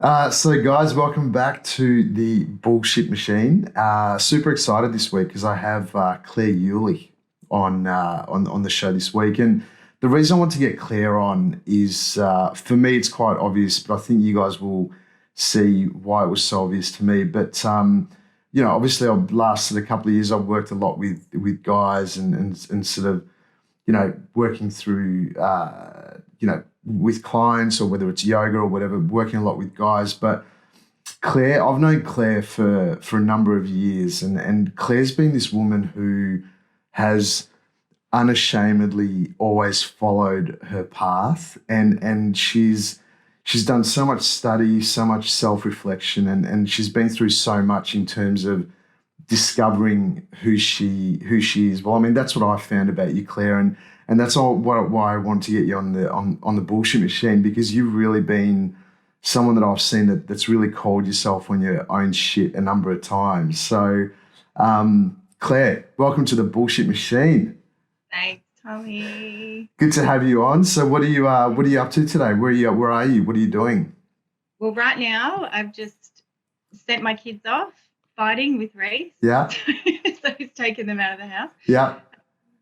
So guys, welcome back to the bullshit machine. Super excited this week because I have Claire Uhlich on the show this week, and the reason I want to get Claire on is for me it's quite obvious, but I think you guys will see why it was so obvious to me. But obviously, I've lasted a couple of years. I've worked a lot with guys and sort of working through, with clients or whether it's yoga or whatever, working a lot with guys. But Claire, I've known Claire for a number of years, and Claire's been this woman who has unashamedly always followed her path, and she's done so much study, so much self-reflection, and she's been through so much in terms of discovering who she is. Well, I mean, that's what I found about you, Claire, and that's why I want to get you on the bullshit machine, because you've really been someone that I've seen that's really called yourself on your own shit a number of times. So, Claire, welcome to the bullshit machine. Thanks, Tommy. Good to have you on. So, what are you up to today? Where are you? What are you doing? Well, right now I've just sent my kids off fighting with Reese. Yeah, So he's taken them out of the house. yeah.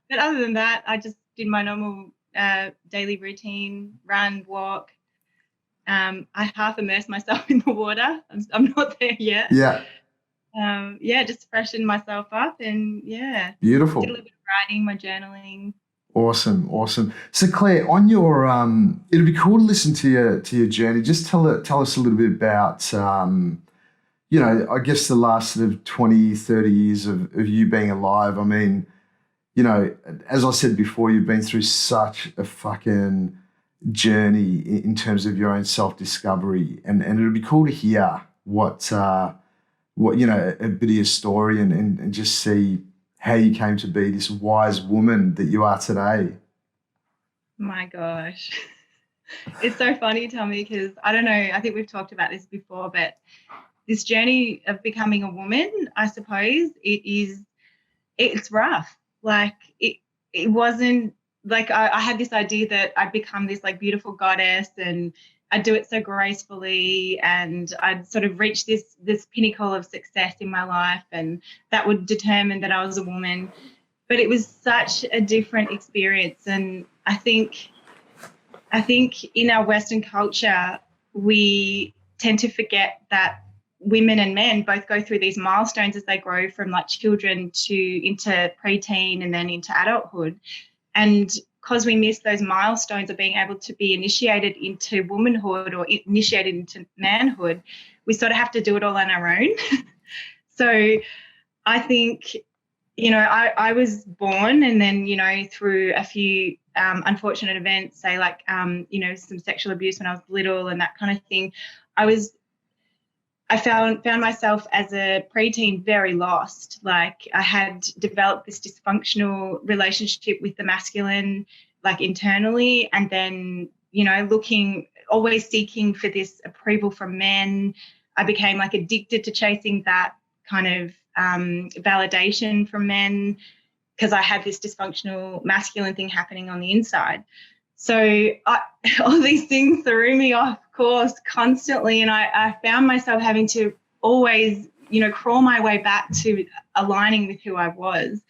But other than that, I just did my normal daily routine, run, walk. I half immerse myself in the water. I'm not there yet. Yeah. Just freshen myself up and did a Beautiful. little bit of writing, my journaling. Awesome, awesome. So Claire, on your it'd be cool to listen to your journey. Just tell us a little bit about I guess the last sort of 20, 30 years of you being alive. I mean, as I said before, you've been through such a fucking journey in terms of your own self-discovery, and it'd be cool to hear a bit of your story, and just see how you came to be this wise woman that you are today. My gosh. It's so funny, Tommy, because I don't know, I think we've talked about this before, but this journey of becoming a woman, I suppose, it's rough. Like it wasn't like I had this idea that I'd become this like beautiful goddess and I'd do it so gracefully and I'd sort of reach this pinnacle of success in my life, and that would determine that I was a woman. But it was such a different experience. And I think in our Western culture, we tend to forget that women and men both go through these milestones as they grow from like children to into preteen and then into adulthood. And because we miss those milestones of being able to be initiated into womanhood or initiated into manhood, we sort of have to do it all on our own. So I think, I was born and then, through a few unfortunate events, say like, some sexual abuse when I was little and that kind of thing, I found myself as a preteen very lost. Like I had developed this dysfunctional relationship with the masculine, like internally, and then, always seeking for this approval from men. I became like addicted to chasing that kind of validation from men because I had this dysfunctional masculine thing happening on the inside. So all these things threw me off course constantly, and I found myself having to always, crawl my way back to aligning with who I was.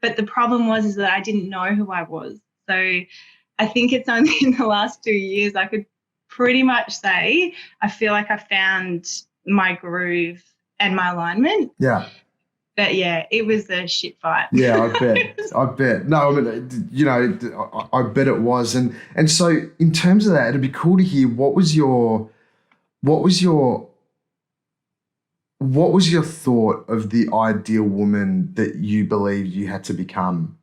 But the problem was is that I didn't know who I was. So I think it's only in the last 2 years I could pretty much say I feel like I found my groove and my alignment. Yeah. But yeah, it was a shit fight. Yeah, I bet. I bet. No, I mean, I bet it was. And so in terms of that, it'd be cool to hear what was your what was your thought of the ideal woman that you believed you had to become?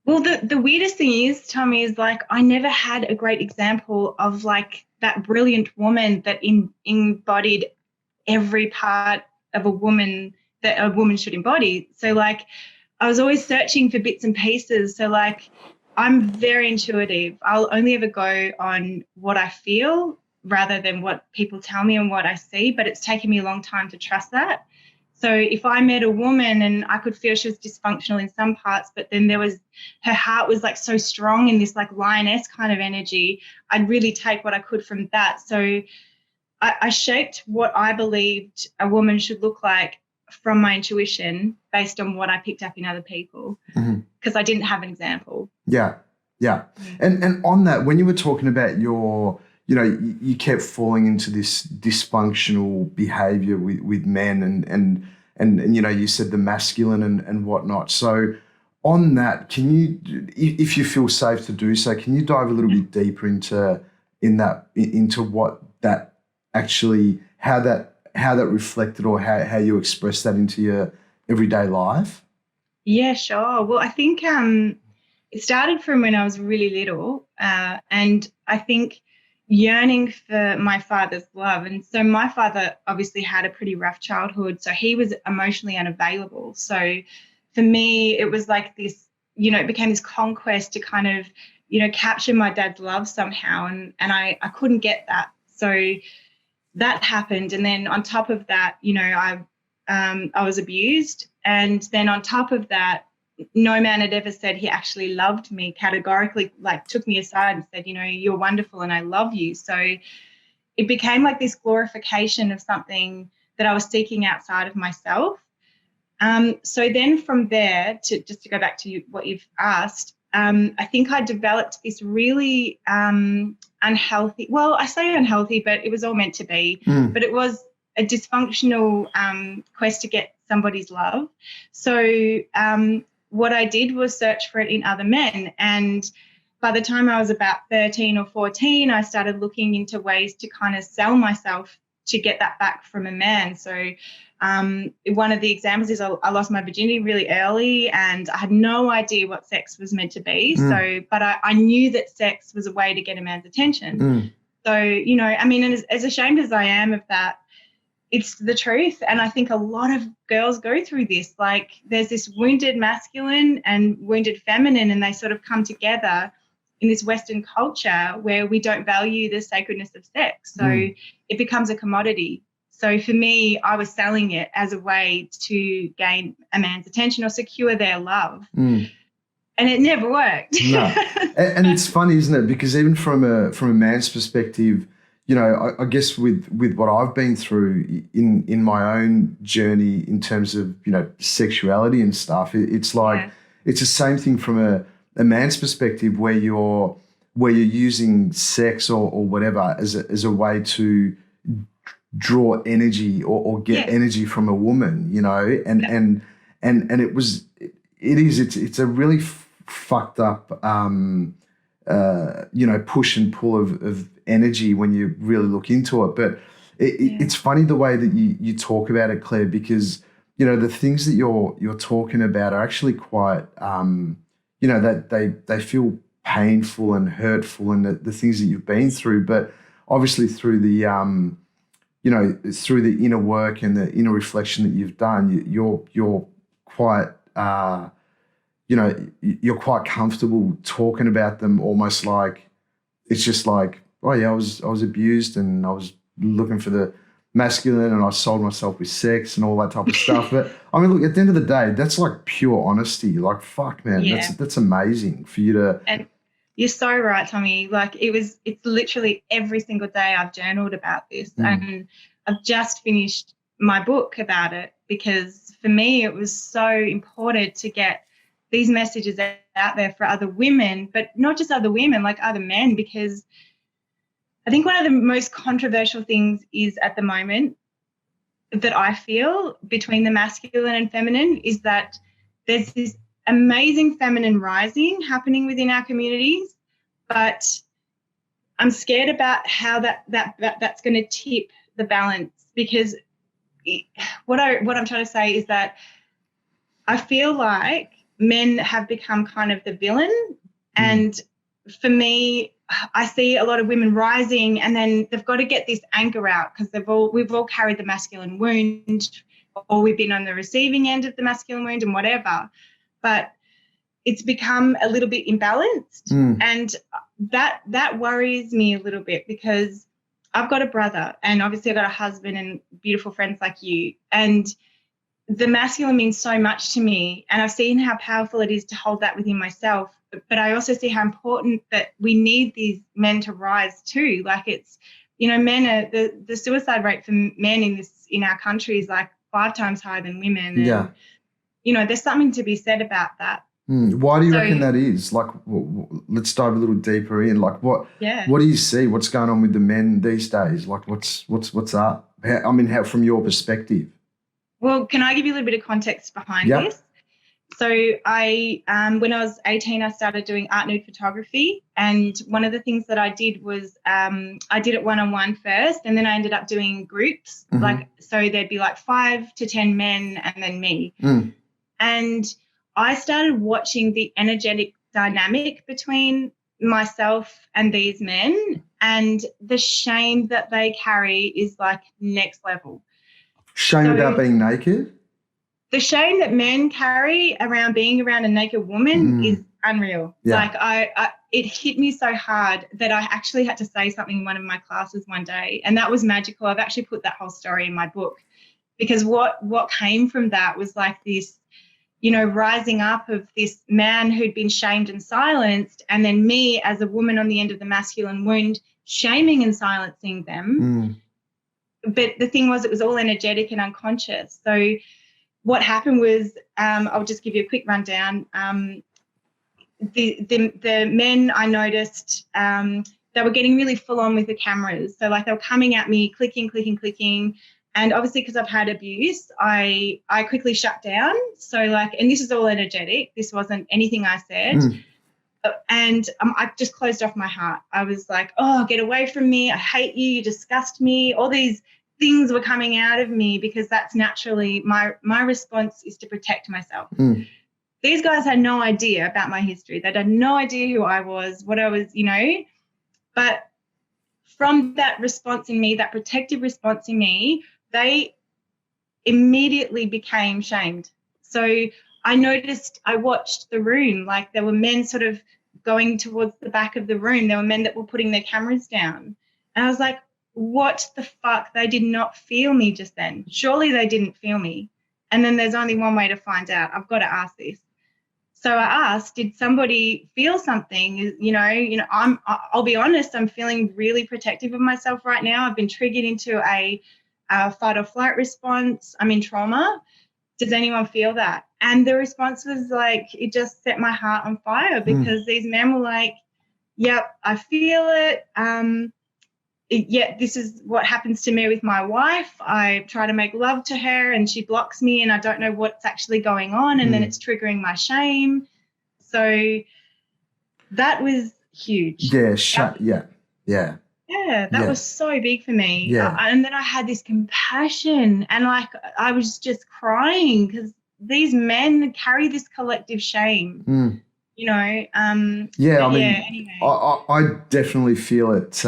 Well, the weirdest thing is, Tommy, is like I never had a great example of like that brilliant woman that embodied every part of a woman that a woman should embody. So like I was always searching for bits and pieces. So like I'm very intuitive. I'll only ever go on what I feel rather than what people tell me and what I see, but it's taken me a long time to trust that. So if I met a woman and I could feel she was dysfunctional in some parts, but then her heart was like so strong in this like lioness kind of energy, I'd really take what I could from that. So I shaped what I believed a woman should look like from my intuition based on what I picked up in other people, because I didn't have an example. Yeah. And on that, when you were talking about you kept falling into this dysfunctional behavior with men and you said the masculine and whatnot. So on that, can you, if you feel safe to do so, can you dive a little bit deeper into what that actually, how that reflected, or how you express that into your everyday life? Yeah, sure. Well, I think it started from when I was really little, and I think yearning for my father's love. And so my father obviously had a pretty rough childhood, so he was emotionally unavailable. So for me, it was like this, it became this conquest to kind of, capture my dad's love somehow, and I couldn't get that. So that happened, and then on top of that, I was abused, and then on top of that, no man had ever said he actually loved me categorically, like took me aside and said, you're wonderful and I love you. So it became like this glorification of something that I was seeking outside of myself. So then from there, just to go back to what you've asked, I think I developed this really unhealthy, well, I say unhealthy, but it was all meant to be, but it was a dysfunctional quest to get somebody's love. So what I did was search for it in other men. And by the time I was about 13 or 14, I started looking into ways to kind of sell myself to get that back from a man. So one of the examples is I lost my virginity really early, and I had no idea what sex was meant to be. So, but I knew that sex was a way to get a man's attention. So, and as ashamed as I am of that, it's the truth. And I think a lot of girls go through this. Like there's this wounded masculine and wounded feminine, and they sort of come together in this Western culture where we don't value the sacredness of sex. So it becomes a commodity. So for me, I was selling it as a way to gain a man's attention or secure their love. And it never worked. No. And it's funny, isn't it? Because even from a man's perspective, I guess with what I've been through in my own journey in terms of, sexuality and stuff, it's like it's the same thing from a man's perspective where you're using sex or whatever as a way to draw energy or get energy from a woman, and it's a really fucked up push and pull of energy when you really look into it. But it's funny the way that you talk about it, Claire, because the things that you're talking about are actually quite that they feel painful and hurtful, and the things that you've been through, but obviously through the through the inner work and the inner reflection that you've done, you're quite you're quite comfortable talking about them, almost like it's just like, oh yeah, I was abused and I was looking for the masculine and I sold myself with sex and all that type of stuff. But I mean, look, at the end of the day, that's like pure honesty. Like, fuck, man, that's amazing for you to. And you're so right, Tommy. Like it's literally every single day I've journaled about this, and I've just finished my book about it, because for me it was so important to get these messages out there for other women, but not just other women, like other men, because I think one of the most controversial things is at the moment that I feel between the masculine and feminine is that there's this amazing feminine rising happening within our communities, but I'm scared about how that's going to tip the balance, because what I'm trying to say is that I feel like men have become kind of the villain, and for me, I see a lot of women rising, and then they've got to get this anger out, because we've all carried the masculine wound, or we've been on the receiving end of the masculine wound and whatever, but it's become a little bit imbalanced, and that worries me a little bit, because I've got a brother and obviously I've got a husband and beautiful friends like you, and the masculine means so much to me, and I've seen how powerful it is to hold that within myself. But I also see how important that we need these men to rise too. Like it's, men are the suicide rate for men in our country is like 5 times higher than women. Yeah. And, there's something to be said about that. Why do you reckon that is? Like, let's dive a little deeper in. Like, what do you see? What's going on with the men these days? Like, what's up? How from your perspective? Well, can I give you a little bit of context behind this? So I, when I was 18, I started doing art nude photography, and one of the things that I did was I did it one-on-one first, and then I ended up doing groups. So there'd be like 5 to 10 men and then me. And I started watching the energetic dynamic between myself and these men, and the shame that they carry is like next level. Shame about being naked? The shame that men carry around being around a naked woman is unreal. Like it hit me so hard that I actually had to say something in one of my classes one day, and that was magical. I've actually put that whole story in my book, because what came from that was like this, rising up of this man who'd been shamed and silenced, and then me as a woman on the end of the masculine wound, shaming and silencing them. But the thing was, it was all energetic and unconscious. So what happened was, I'll just give you a quick rundown. The men I noticed, they were getting really full on with the cameras. So like they were coming at me, clicking. And obviously because I've had abuse, I quickly shut down. So like, and this is all energetic. This wasn't anything I said. And I just closed off my heart. I was like, oh, get away from me. I hate you. You disgust me. All these things were coming out of me, because that's naturally my response is to protect myself. These guys had no idea about my history. They had no idea who I was, what I was, but from that response in me, that protective response in me, they immediately became shamed. So I watched the room, like there were men sort of going towards the back of the room. There were men that were putting their cameras down. And I was like, what the fuck? They did not feel me just then. Surely they didn't feel me. And then there's only one way to find out. I've got to ask this. So I asked, did somebody feel something? I'll be honest, I'm feeling really protective of myself right now. I've been triggered into a fight or flight response. I'm in trauma. Does anyone feel that? And the response was like, it just set my heart on fire, because these men were like, yep, I feel it. This is what happens to me with my wife. I try to make love to her and she blocks me, and I don't know what's actually going on, and then it's triggering my shame. So that was huge. That was so big for me. And then I had this compassion, and like I was just crying, because these men carry this collective shame. Anyway. I definitely feel it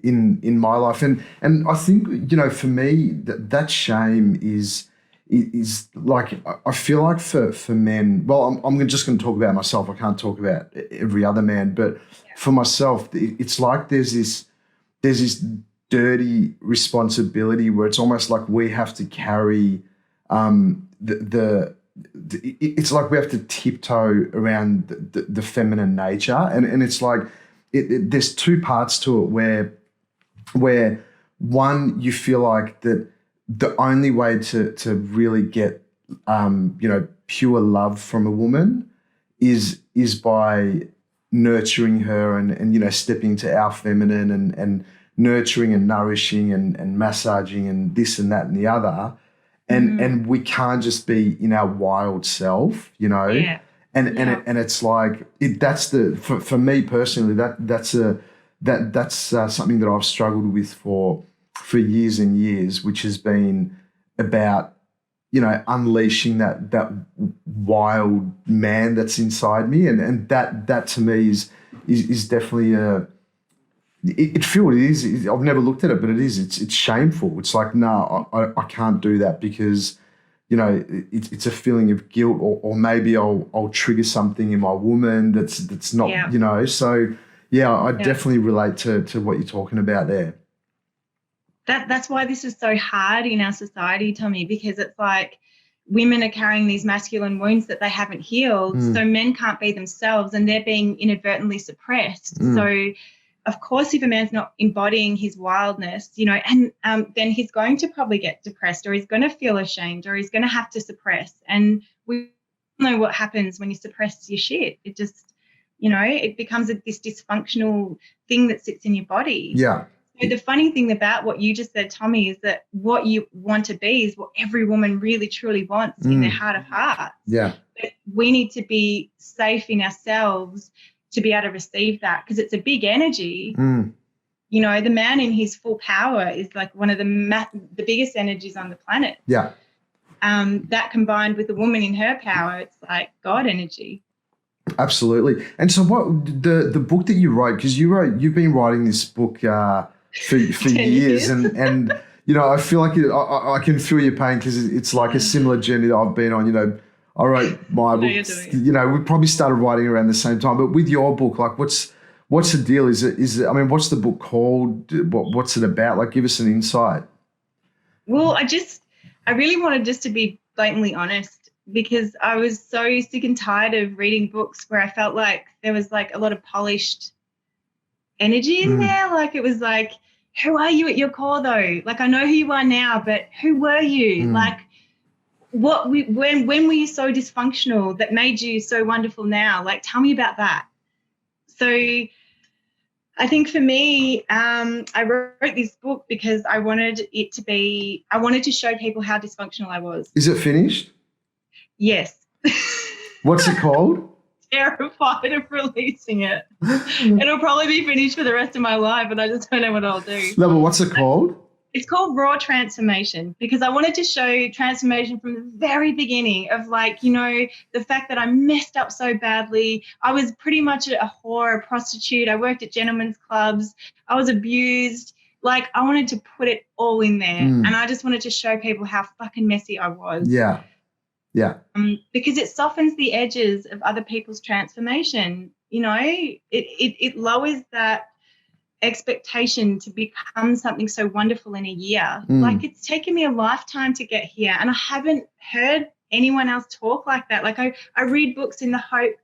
in my life, and I think for me that shame is like, I feel like for men. Well, I'm just going to talk about myself. I can't talk about every other man, but for myself, it's like there's this dirty responsibility where it's almost like we have to carry it's like we have to tiptoe around the feminine nature, and it's like there's 2 parts to it, where one, you feel like that the only way to really get pure love from a woman is by nurturing her and stepping to our feminine and nurturing and nourishing and massaging and this and that and the other. And we can't just be in our wild self, and it's like that's for me personally, that's something that I've struggled with for years and years, which has been about unleashing that wild man that's inside me, and that to me is definitely It feels it is. I've never looked at it, but it is. It's shameful. It's like, no, I can't do that, because, it's a feeling of guilt, or maybe I'll trigger something in my woman that's not, So I definitely relate to what you're talking about there. That's why this is so hard in our society, Tommy, because it's like women are carrying these masculine wounds that they haven't healed. So men can't be themselves and they're being inadvertently suppressed. So of course, if a man's not embodying his wildness, you know, and then he's going to probably get depressed, or he's going to feel ashamed, or he's going to have to suppress. And we know what happens when you suppress your shit. It just, you know, it becomes this dysfunctional thing that sits in your body. Yeah. So the funny thing about what you just said, Tommy, is that what you want to be is what every woman really truly wants in their heart of hearts. Yeah. But we need to be safe in ourselves to be able to receive that, because it's a big energy. You know, the man in his full power is like one of the biggest energies on the planet. Yeah. That combined with the woman in her power, it's like God energy. Absolutely. And so what the book that you wrote, because you've been writing this book for years and you know, I feel like I can feel your pain, because it's like a similar journey that I've been on. You know, I wrote my book, you know, we probably started writing around the same time, but with your book, like what's the deal? Is it, I mean, what's the book called? What's it about? Like, give us an insight. Well, I really wanted just to be blatantly honest, because I was so sick and tired of reading books where I felt like there was like a lot of polished energy in there. Like it was like, who are you at your core though? Like I know who you are now, but who were you? Like when were you so dysfunctional that made you so wonderful now? Like tell me about that. So I think for me, I wrote this book because I wanted to show people how dysfunctional I was. Is it finished? Yes. What's it called? Terrified of releasing it. It'll probably be finished for the rest of my life, and I just don't know what I'll do. No, but what's it called? It's called Raw Transformation, because I wanted to show transformation from the very beginning of, like, you know, the fact that I messed up so badly. I was pretty much a whore, a prostitute. I worked at gentlemen's clubs. I was abused. Like, I wanted to put it all in there, and I just wanted to show people how fucking messy I was. Yeah. Yeah. Because it softens the edges of other people's transformation. You know, it lowers that expectation to become something so wonderful in a year. Like it's taken me a lifetime to get here, and I haven't heard anyone else talk like that. Like I read books in the hope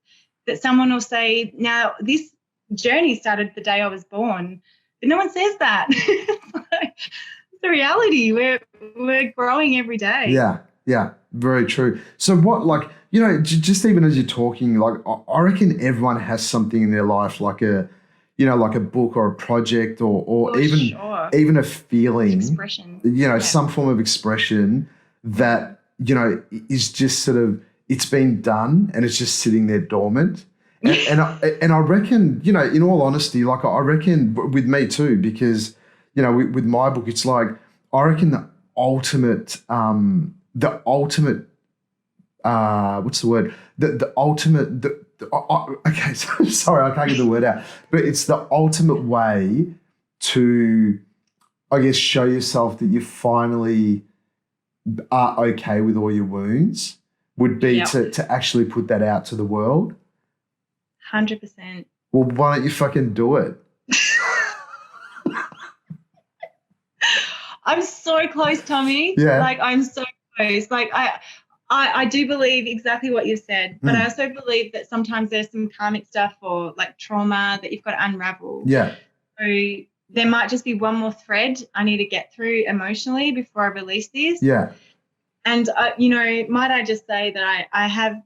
that someone will say, now this journey started the day I was born, but no one says that. It's the reality. We're growing every day. Yeah, very true. So what, like, you know, just even as you're talking, like, I reckon everyone has something in their life, like a, you know, like a book or a project or even a feeling, expression, you know, some form of expression that, you know, is just sort of, it's been done and it's just sitting there dormant. And I reckon, you know, in all honesty, like I reckon with me too, because, you know, with my book, it's like, I reckon the ultimate, what's the word? The ultimate, okay, sorry, I can't get the word out, but it's the ultimate way to, I guess, show yourself that you finally are okay with all your wounds would be to actually put that out to the world. 100%. Well, why don't you fucking do it? I'm so close, Tommy. Yeah. Like, I'm so close. Like, I do believe exactly what you've said, but I also believe that sometimes there's some karmic stuff or like trauma that you've got to unravel. Yeah. So there might just be one more thread I need to get through emotionally before I release this. Yeah. And, you know, might I just say that I have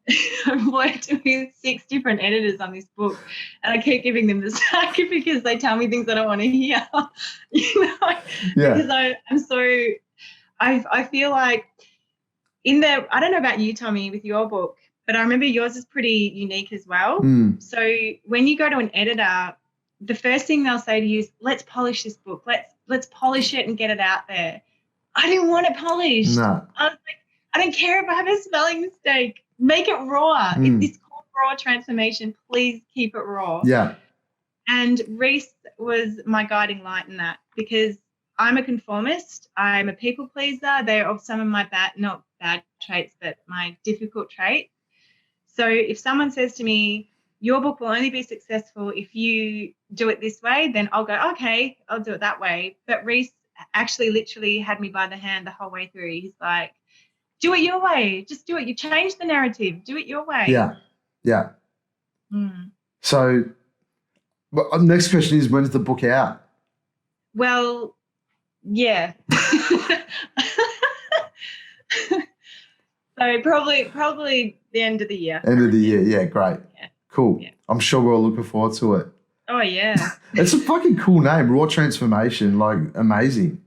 worked with 6 different editors on this book, and I keep giving them the sack because they tell me things I don't want to hear, you know, because I'm so, I feel like in there, I don't know about you, Tommy, with your book, but I remember yours is pretty unique as well. So when you go to an editor, the first thing they'll say to you is, let's polish this book. Let's polish it and get it out there. I didn't want it polished. No. I was like, I don't care if I have a spelling mistake. Make it raw. It's called Raw Transformation. Please keep it raw. Yeah. And Reese was my guiding light in that, because I'm a conformist. I'm a people pleaser. They're some of my not bad traits, but my difficult traits. So if someone says to me, your book will only be successful if you do it this way, then I'll go, okay, I'll do it that way. But Reese actually literally had me by the hand the whole way through. He's like, do it your way. Just do it. You change the narrative. Do it your way. Yeah. Yeah. Mm. So, next question is, when's the book out? Well, yeah. So probably the end of the year. End of the year. Yeah, great. Yeah. Cool. Yeah. I'm sure we're all looking forward to it. Oh yeah. It's a fucking cool name, Raw Transformation. Like, amazing.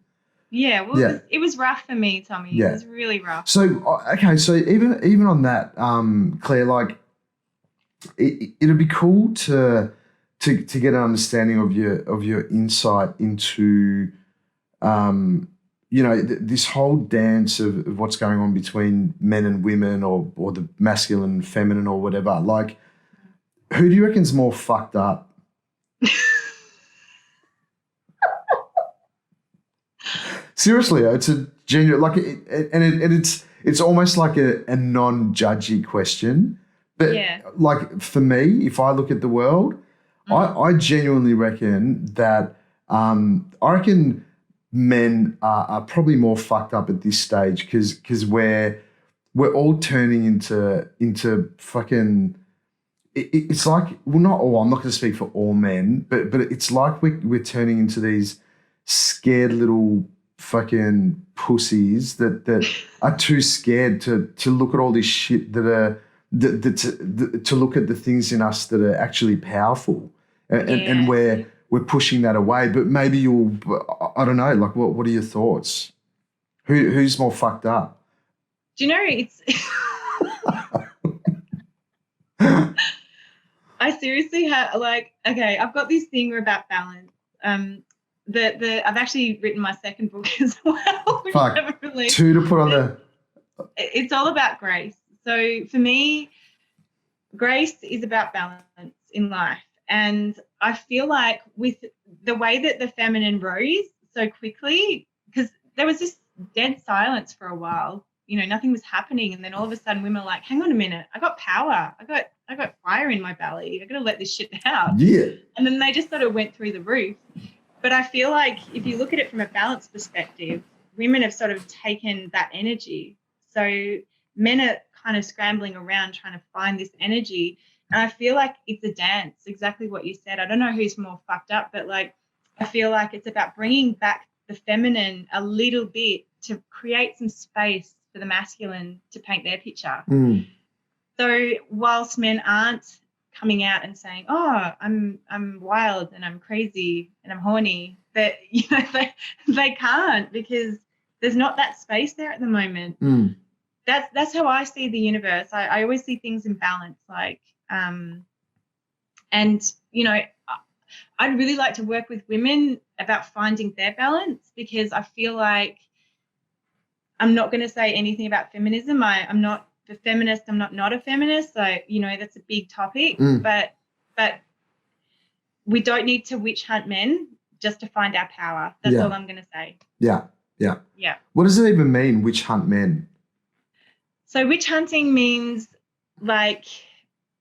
Yeah. Well, Yeah. it was rough for me, Tommy. Yeah. It was really rough. So, okay, so even on that, Claire, like, it'd be cool to get an understanding of your insight into this whole dance of what's going on between men and women, or the masculine and feminine, or whatever. Like, who do you reckon's more fucked up? Seriously, it's a genuine, like, it's almost like a non-judgy question. But Yeah. like, for me, if I look at the world, I genuinely reckon that I reckon men are probably more fucked up at this stage because we're all turning into fucking. It's like, well, not all. I'm not going to speak for all men, but it's like we're turning into these scared little fucking pussies that are too scared to look at all this shit to look at the things in us that are actually powerful, and we're pushing that away. But maybe I don't know, like, what are your thoughts? Who's more fucked up? Do you know, it's I seriously have, like, okay, I've got this thing about balance. I've actually written my second book as well, which I haven't released. 2 to put on the. It's all about grace. So for me, grace is about balance in life. And I feel like with the way that the feminine rose so quickly, because there was this dead silence for a while, nothing was happening. And then all of a sudden women are like, hang on a minute, I got power. I got fire in my belly. I got to let this shit out. Yeah. And then they just sort of went through the roof. But I feel like if you look at it from a balance perspective, women have sort of taken that energy. So men are kind of scrambling around trying to find this energy. And I feel like it's a dance, exactly what you said. I don't know who's more fucked up, but like, I feel like it's about bringing back the feminine a little bit to create some space for the masculine to paint their picture. Mm. So whilst men aren't coming out and saying, oh, I'm wild and I'm crazy and I'm horny, but they can't, because there's not that space there at the moment. Mm. That's how I see the universe. I always see things in balance, like and I'd really like to work with women about finding their balance, because I feel like I'm not going to say anything about feminism. I'm not a feminist. I'm not a feminist. So, that's a big topic. But we don't need to witch hunt men just to find our power. That's all I'm going to say. Yeah. Yeah. Yeah. What does it even mean, witch hunt men? So witch hunting means, like,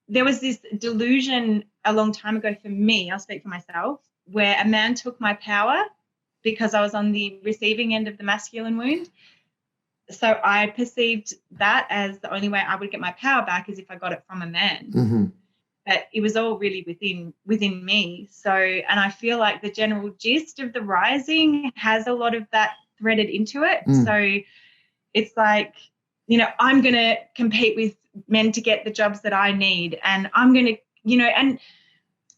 there was this delusion a long time ago for me, I'll speak for myself, where a man took my power because I was on the receiving end of the masculine wound. So I perceived that as the only way I would get my power back is if I got it from a man. Mm-hmm. But it was all really within me. So, and I feel like the general gist of the rising has a lot of that threaded into it. So it's like, I'm going to compete with men to get the jobs that I need. And I'm going to, and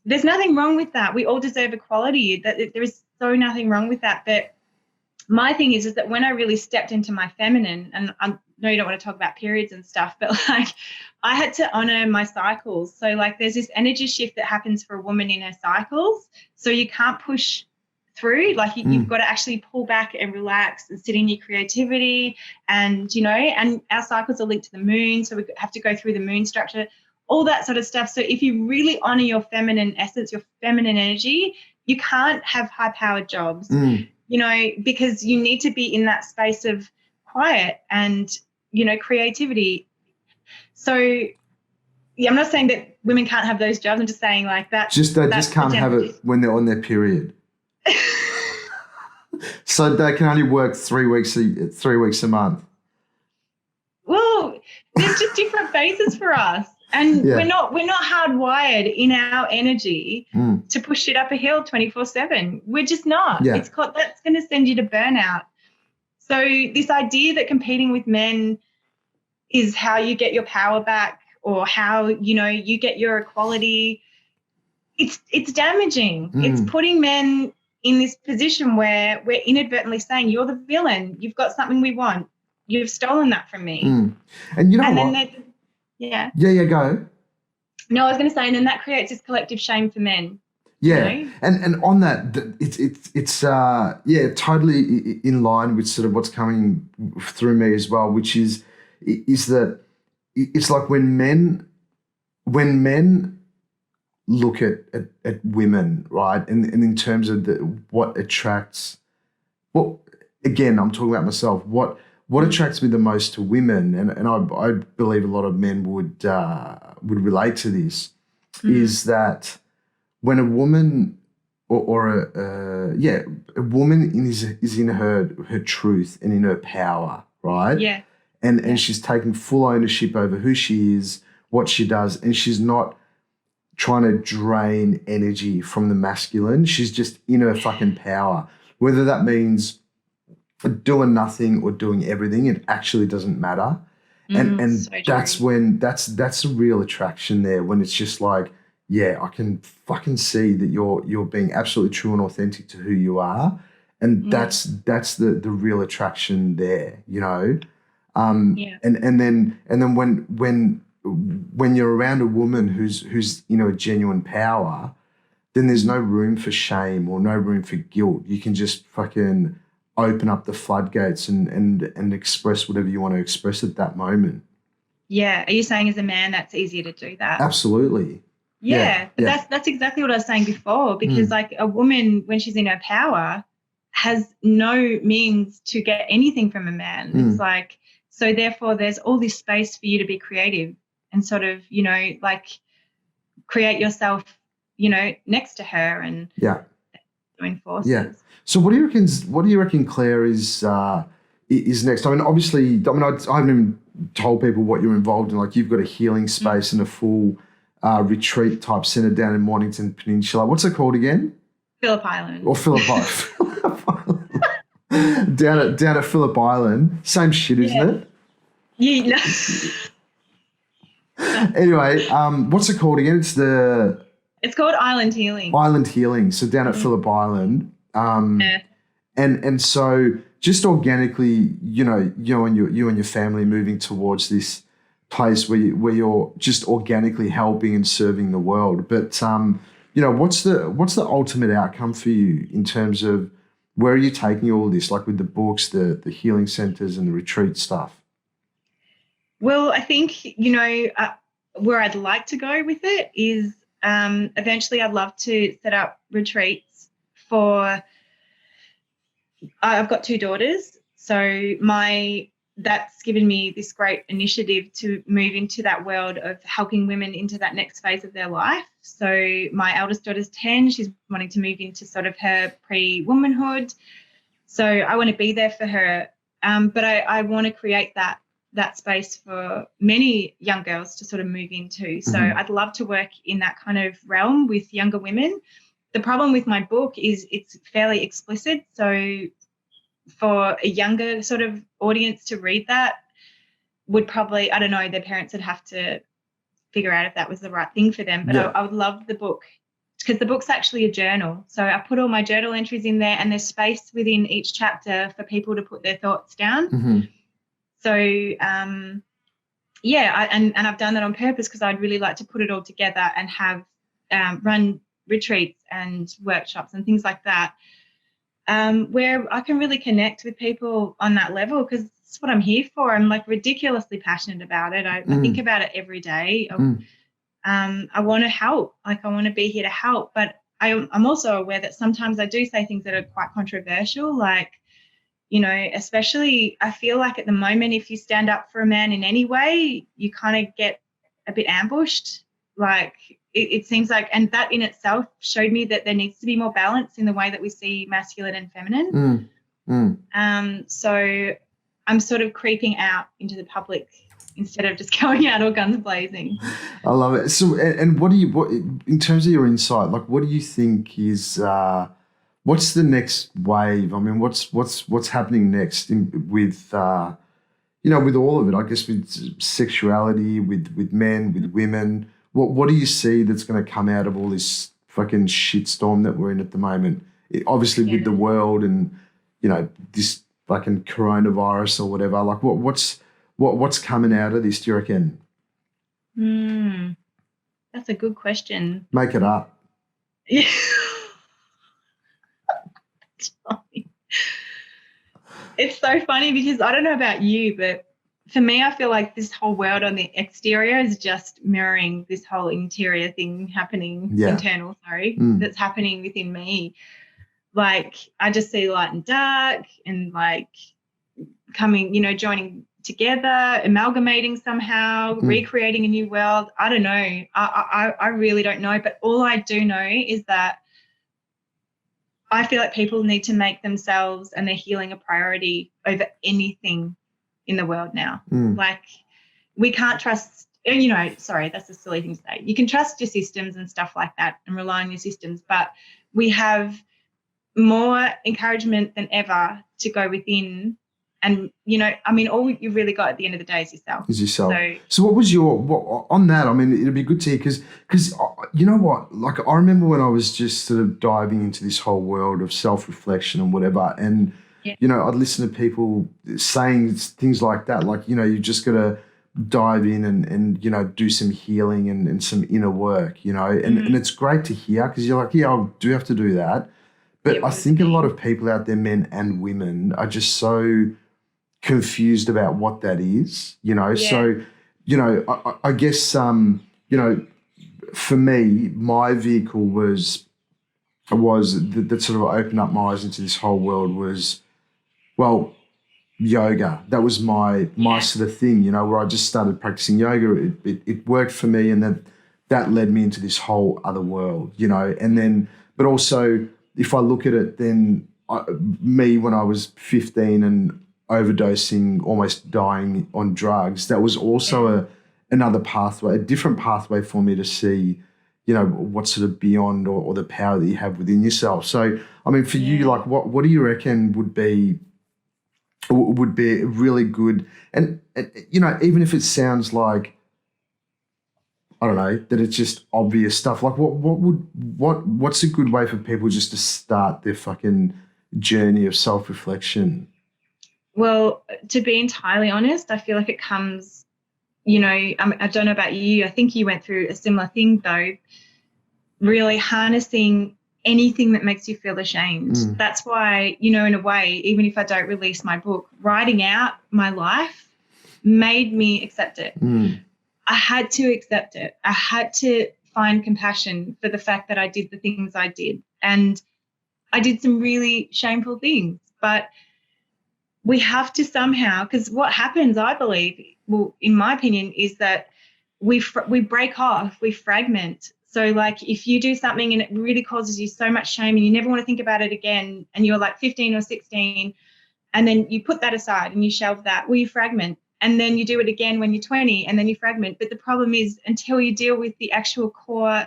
there's nothing wrong with that. We all deserve equality. There is so nothing wrong with that. But my thing is that when I really stepped into my feminine, and I know you don't want to talk about periods and stuff, but like, I had to honor my cycles. So like, there's this energy shift that happens for a woman in her cycles. So you can't push through, like you've got to actually pull back and relax and sit in your creativity, and and our cycles are linked to the moon, so we have to go through the moon structure, all that sort of stuff. So if you really honor your feminine essence, your feminine energy, you can't have high powered jobs, because you need to be in that space of quiet and creativity. So yeah, I'm not saying that women can't have those jobs. I'm just saying, like, that they just can't have it when they're on their period. So they can only work 3 weeks a month. There's just different phases for us. And we're not hardwired in our energy to push it up a hill 24/7. We're just not. Yeah. That's going to send you to burnout. So this idea that competing with men is how you get your power back or how, you get your equality, it's damaging. It's putting men in this position where we're inadvertently saying, you're the villain. You've got something we want. You've stolen that from me. And you know and what? Then yeah, go. No, I was going to say, and then that creates this collective shame for men. Yeah, You know? and on that, it's totally in line with sort of what's coming through me as well, which is that it's like when men look at women, right, and in terms of what attracts, well, again, I'm talking about myself. What attracts me the most to women, and I believe a lot of men would relate to this, is that when a woman or a woman is in her truth and in her power, right? Yeah. And she's taking full ownership over who she is, what she does, and she's not trying to drain energy from the masculine. She's just in her fucking power. Whether that means doing nothing or doing everything, it actually doesn't matter. And so that's when that's a real attraction there, when it's just like, yeah, I can fucking see that you're being absolutely true and authentic to who you are. And that's the real attraction there, you know? And then when you're around a woman who's a genuine power, then there's no room for shame or no room for guilt. You can just fucking open up the floodgates and express whatever you want to express at that moment. Yeah. Are you saying as a man that's easier to do that? Absolutely. Yeah. But that's exactly what I was saying before, because like a woman, when she's in her power, has no means to get anything from a man. It's like, so therefore there's all this space for you to be creative and sort of, like create yourself, next to her and join forces. Yeah. So what do you reckon, Claire, is next? I mean, obviously, I haven't even told people what you're involved in. Like, you've got a healing space and a full retreat type centre down in Mornington Peninsula. What's it called again? Phillip Island. Or Phillip Island. down at Phillip Island. Same shit, isn't it? Yeah. Anyway, what's it called again? It's called Island Healing. Island Healing. So down at Phillip Island. And so just organically, you and your family moving towards this place where you're just organically helping and serving the world. But what's the ultimate outcome for you in terms of where are you taking all this, like with the books, the healing centers and the retreat stuff? Well, I think, where I'd like to go with it is eventually I'd love to set up retreats for, I've got 2 daughters, so that's given me this great initiative to move into that world of helping women into that next phase of their life. So my eldest daughter's 10, she's wanting to move into sort of her pre-womanhood. So I want to be there for her, but I want to create that space for many young girls to sort of move into. So I'd love to work in that kind of realm with younger women. The problem with my book is it's fairly explicit. So for a younger sort of audience to read that would probably, I don't know, their parents would have to figure out if that was the right thing for them. But I would love the book because the book's actually a journal. So I put all my journal entries in there and there's space within each chapter for people to put their thoughts down. So, and I've done that on purpose because I'd really like to put it all together and have run retreats and workshops and things like that, where I can really connect with people on that level because it's what I'm here for. I'm like ridiculously passionate about it. I think about it every day. I want to help. Like I want to be here to help, but I'm also aware that sometimes I do say things that are quite controversial, like, especially I feel like at the moment, if you stand up for a man in any way, you kind of get a bit ambushed. Like it seems like, and that in itself showed me that there needs to be more balance in the way that we see masculine and feminine. So I'm sort of creeping out into the public instead of just going out all guns blazing. I love it. So, and what in terms of your insight, like, what do you think is, what's the next wave? I mean, what's happening next with, with all of it? I guess with sexuality, with men, with women. What do you see that's going to come out of all this fucking shitstorm that we're in at the moment? Obviously, with the world and this fucking coronavirus or whatever. Like, what's coming out of this? Do you reckon? That's a good question. Make it up. Yeah. It's so funny because I don't know about you, but for me, I feel like this whole world on the exterior is just mirroring this whole interior thing happening, internal, that's happening within me. Like, I just see light and dark and like coming, joining together, amalgamating somehow, recreating a new world. I don't know. I really don't know. But all I do know is that I feel like people need to make themselves and their healing a priority over anything in the world now. Like, we can't trust, sorry, that's a silly thing to say. You can trust your systems and stuff like that and rely on your systems, but we have more encouragement than ever to go within. And, all you've really got at the end of the day is yourself. So what was on that? I mean, it'd be good to hear because you know what? Like, I remember when I was just sort of diving into this whole world of self-reflection and whatever, and, I'd listen to people saying things like that, like, you just got to dive in and do some healing and some inner work, and it's great to hear because you're like, I do have to do that. But I think a lot of people out there, men and women, are just so confused about what that is, So, I guess, for me, my vehicle was that sort of opened up my eyes into this whole world was, yoga. That was my sort of thing, where I just started practicing yoga. It worked for me, and then that led me into this whole other world, and then, but also, if I look at it, then me when I was 15 and overdosing, almost dying on drugs, that was also another pathway, a different pathway for me to see, what's sort of beyond or the power that you have within yourself. So, I mean, for you, like, what do you reckon would be really good? And even if it sounds like, I don't know, that it's just obvious stuff. Like, what's a good way for people just to start their fucking journey of self-reflection? Well, to be entirely honest, I feel like it comes, I don't know about you. I think you went through a similar thing though, really harnessing anything that makes you feel ashamed. That's why, in a way, even if I don't release my book, writing out my life made me accept it. I had to accept it. I had to find compassion for the fact that I did the things I did. And I did some really shameful things. But we have to somehow, because what happens, I believe, in my opinion, is that we break off, we fragment. So, like, if you do something and it really causes you so much shame and you never want to think about it again, and you're like 15 or 16, and then you put that aside and you shelve that, you fragment. And then you do it again when you're 20 and then you fragment. But the problem is, until you deal with the actual core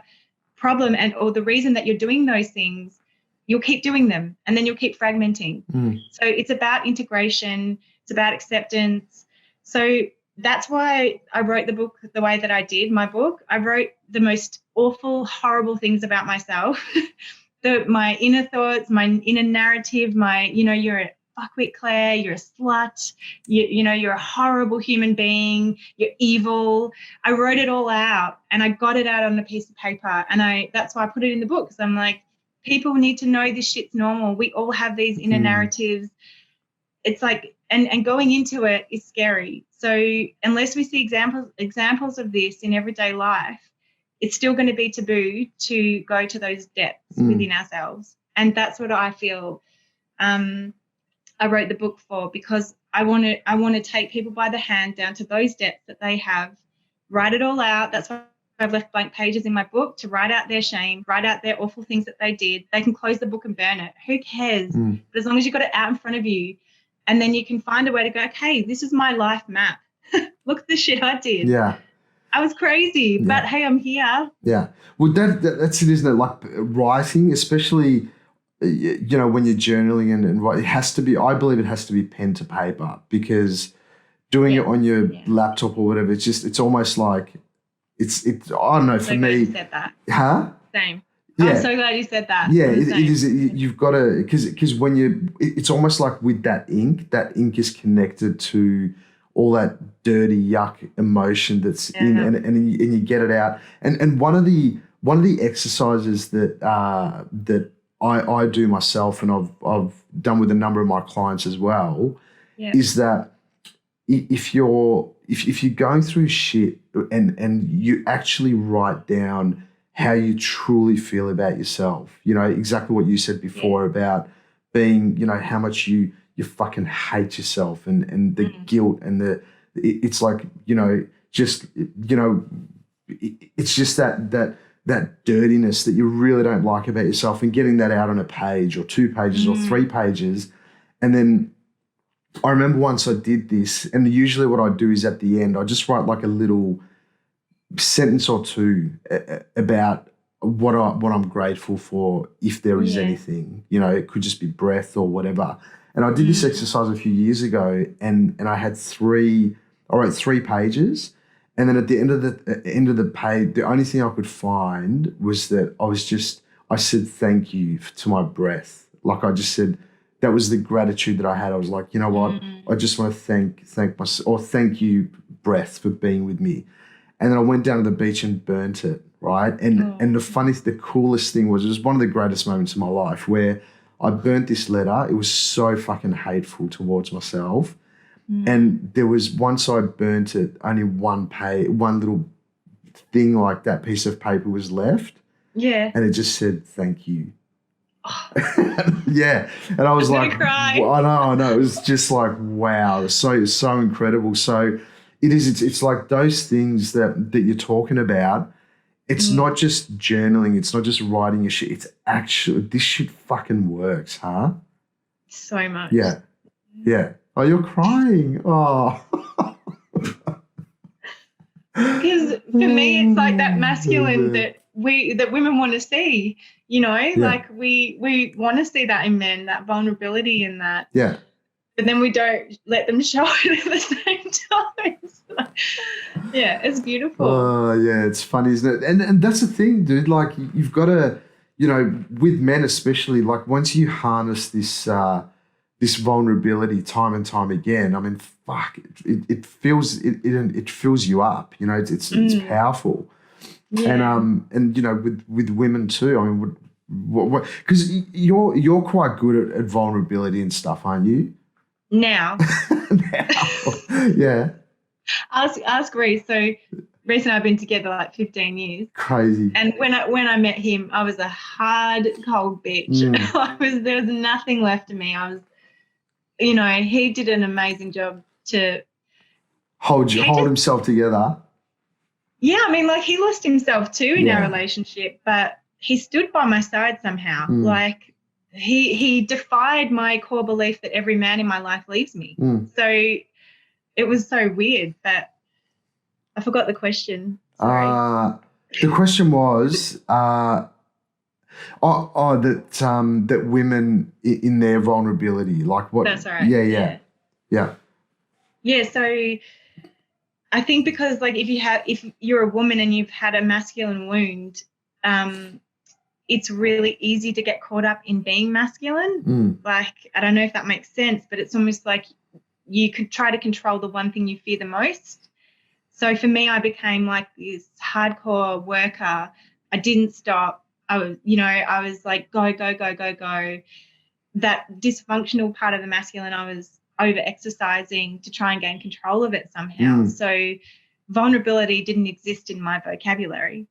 problem or the reason that you're doing those things, you'll keep doing them and then you'll keep fragmenting. So it's about integration. It's about acceptance. So that's why I wrote the book the way that I did. My book, I wrote the most awful, horrible things about myself, my inner thoughts, my inner narrative, you're a fuckwit, Claire, you're a slut, you're a horrible human being, you're evil. I wrote it all out and I got it out on a piece of paper, and that's why I put it in the book, because I'm like, people need to know this shit's normal. We all have these inner narratives. It's like, and going into it is scary. So unless we see examples of this in everyday life, it's still going to be taboo to go to those depths within ourselves. And that's what I feel I wrote the book for, because I want to take people by the hand down to those depths that they have, write it all out. That's why I've left blank pages in my book to write out their shame, write out their awful things that they did. They can close the book and burn it. Who cares? But as long as you've got it out in front of you, and then you can find a way to go, okay, this is my life map. Look at the shit I did. Yeah. I was crazy, but Yeah. hey, I'm here. Yeah. Well, that's it, isn't it? Like writing, especially, when you're journaling and write, it has to be, I believe it has to be pen to paper, because doing it on your laptop or whatever, it's almost like, I don't know, for So glad you me. said that. Huh? Same. Yeah. I'm so glad you said that. Yeah, I'm it the same. is. You've got to, because when it's almost like with that ink is connected to all that dirty yuck emotion that's in, Yeah. and you get it out. And one of the exercises that I do myself, and I've done with a number of my clients as well, Yeah. is that if you're going through shit, and you actually write down how you truly feel about yourself, exactly what you said before about being, how much you fucking hate yourself, and the guilt, and it's like, just, it's just that dirtiness that you really don't like about yourself, and getting that out on a page or 2 pages or 3 pages. And then I remember once I did this, and usually what I do is at the end, I just write like a little sentence or two about what I'm grateful for, if there is anything. It could just be breath or whatever. And I did this exercise a few years ago, and I wrote 3 pages, and then at the end of the page, the only thing I could find was that I said thank you to my breath. Like, I just said, that was the gratitude that I had. I was like, you know what? I just want to thank myself, or thank you, breath, for being with me. And then I went down to the beach and burnt it, right? And the coolest thing was, it was one of the greatest moments of my life, where I burnt this letter. It was so fucking hateful towards myself. And there was, once I burnt it, only one little thing, like that piece of paper, was left. Yeah. And it just said, thank you. Yeah. And I was like, cry. I know. It was just like, wow, so incredible. So it's like those things that you're talking about. It's not just journaling. It's not just writing your shit. It's actually, this shit fucking works, huh? So much. Yeah. Yeah. Oh, you're crying. Oh. Because for me, it's like that masculine that women want to see, like we want to see that in men, that vulnerability in that. Yeah. But then we don't let them show it at the same time. So, yeah, it's beautiful. Oh, yeah, it's funny, isn't it? And that's the thing, dude. Like, you've got to, with men especially, like, once you harness this vulnerability time and time again, I mean, fuck, it fills you up. It's powerful. Yeah. And with women too. I mean, what? Because you're quite good at vulnerability and stuff, aren't you? Now. Yeah. Ask Reese. So Reese and I have been together like 15 years. Crazy. And when I met him, I was a hard, cold bitch. There was nothing left of me. I was, he did an amazing job to hold himself together. Yeah, I mean, like, he lost himself too in our relationship, but he stood by my side somehow. Like, he defied my core belief that every man in my life leaves me. So it was so weird, but I forgot the question. Sorry. The question was that women in their vulnerability, like what? That's all right. Yeah. So I think because, like, if you're a woman and you've had a masculine wound, it's really easy to get caught up in being masculine. Like, I don't know if that makes sense, but it's almost like you could try to control the one thing you fear the most. So for me, I became like this hardcore worker. I didn't stop. I was like, go, go, go, go, go. That dysfunctional part of the masculine, I was over exercising to try and gain control of it somehow. So vulnerability didn't exist in my vocabulary.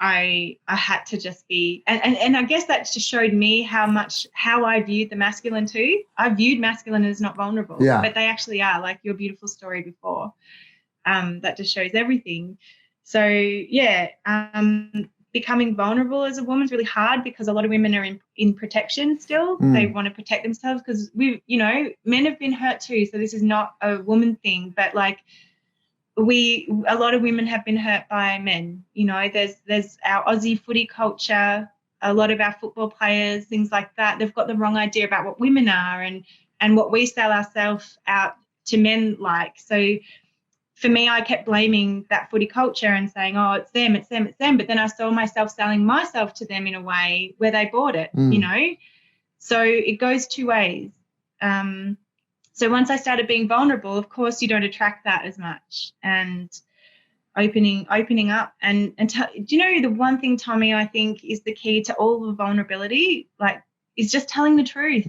I had to just be, and I guess that just showed me how I viewed the masculine too. I viewed masculine as not vulnerable, but they actually are, like your beautiful story before. That just shows everything. So becoming vulnerable as a woman is really hard because a lot of women are in protection still. They want to protect themselves because men have been hurt too. So this is not a woman thing, but like a lot of women have been hurt by men. There's our Aussie footy culture, a lot of our football players, things like that. They've got the wrong idea about what women are and what we sell ourselves out to men like. So for me, I kept blaming that footy culture and saying, oh, it's them, it's them, it's them. But then I saw myself selling myself to them in a way where they bought it, So it goes two ways. So once I started being vulnerable, of course, you don't attract that as much. And opening up and do you know the one thing, Tommy, I think is the key to all the vulnerability, like, is just telling the truth.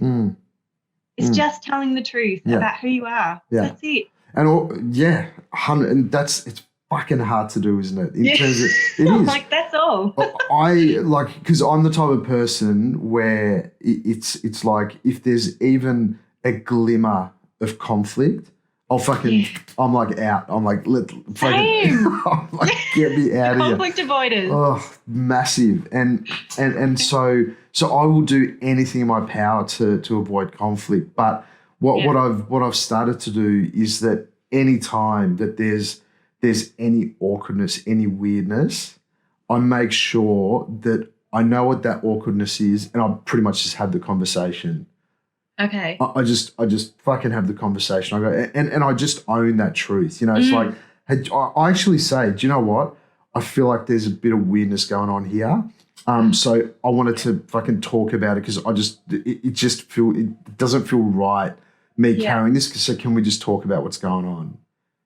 It's just telling the truth about who you are. That's it. And it's fucking hard to do, isn't it? In terms of, it is. Like, that's all. Because I'm the type of person where it's like if there's even a glimmer of conflict, I'm like out. I'm like, I'm like, get me out of here. Conflict avoiders. Oh, massive. And so I will do anything in my power to avoid conflict. But what I've started to do is that any time that there's any awkwardness, any weirdness, I make sure that I know what that awkwardness is, and I pretty much just have the conversation. Okay. I just fucking have the conversation. I go and I just own that truth. It's like, hey, I actually say, do you know what? I feel like there's a bit of weirdness going on here. So I wanted to fucking talk about it because it doesn't feel right me carrying this. So can we just talk about what's going on?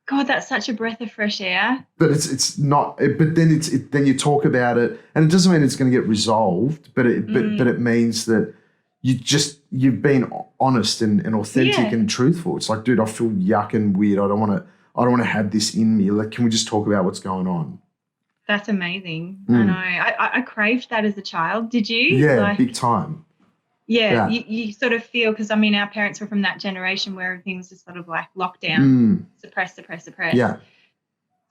God, that's such a breath of fresh air. But it's not. But then then you talk about it, and it doesn't mean it's going to get resolved. But it means that you've been honest and authentic and truthful. It's like, dude, I feel yuck and weird. I don't want to have this in me. Like, can we just talk about what's going on? That's amazing. I know. I craved that as a child. Did you? Yeah, big time. Yeah. You sort of feel, because I mean, our parents were from that generation where everything's just sort of like locked down, suppress. Yeah.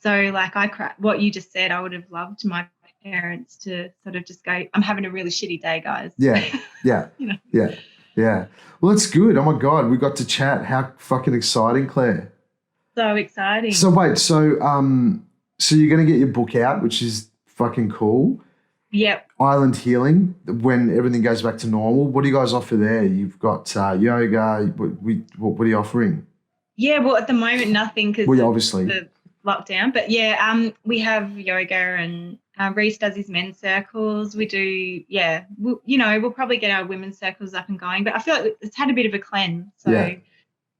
So like what you just said, I would have loved my parents to sort of just go, I'm having a really shitty day, guys. Yeah. Yeah. Well, that's good. Oh my God, we got to chat. How fucking exciting, Claire. So exciting. So wait, so you're going to get your book out, which is fucking cool. Yep. Island Healing, when everything goes back to normal. What do you guys offer there? You've got yoga. What are you offering? Yeah, well, at the moment, nothing because obviously the lockdown. But we have yoga and Reese does his men's circles. We do, we'll probably get our women's circles up and going. But I feel like it's had a bit of a cleanse. So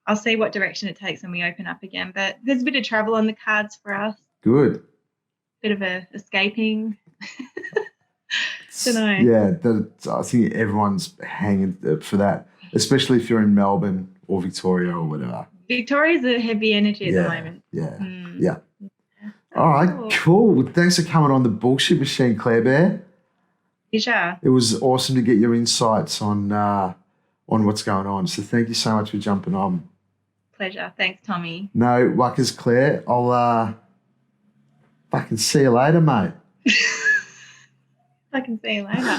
I'll see what direction it takes when we open up again. But there's a bit of travel on the cards for us. Good. Bit of escaping. Don't know. Yeah, I think everyone's hanging for that, especially if you're in Melbourne or Victoria or whatever. Victoria's a heavy energy at the moment. Yeah. All right, cool. Well, thanks for coming on the Bullshit Machine, Claire Bear. Sure. It was awesome to get your insights on what's going on. So thank you so much for jumping on. Pleasure. Thanks, Tommy. No wuckers, Claire. I'll fucking see you later, mate. I can see you later.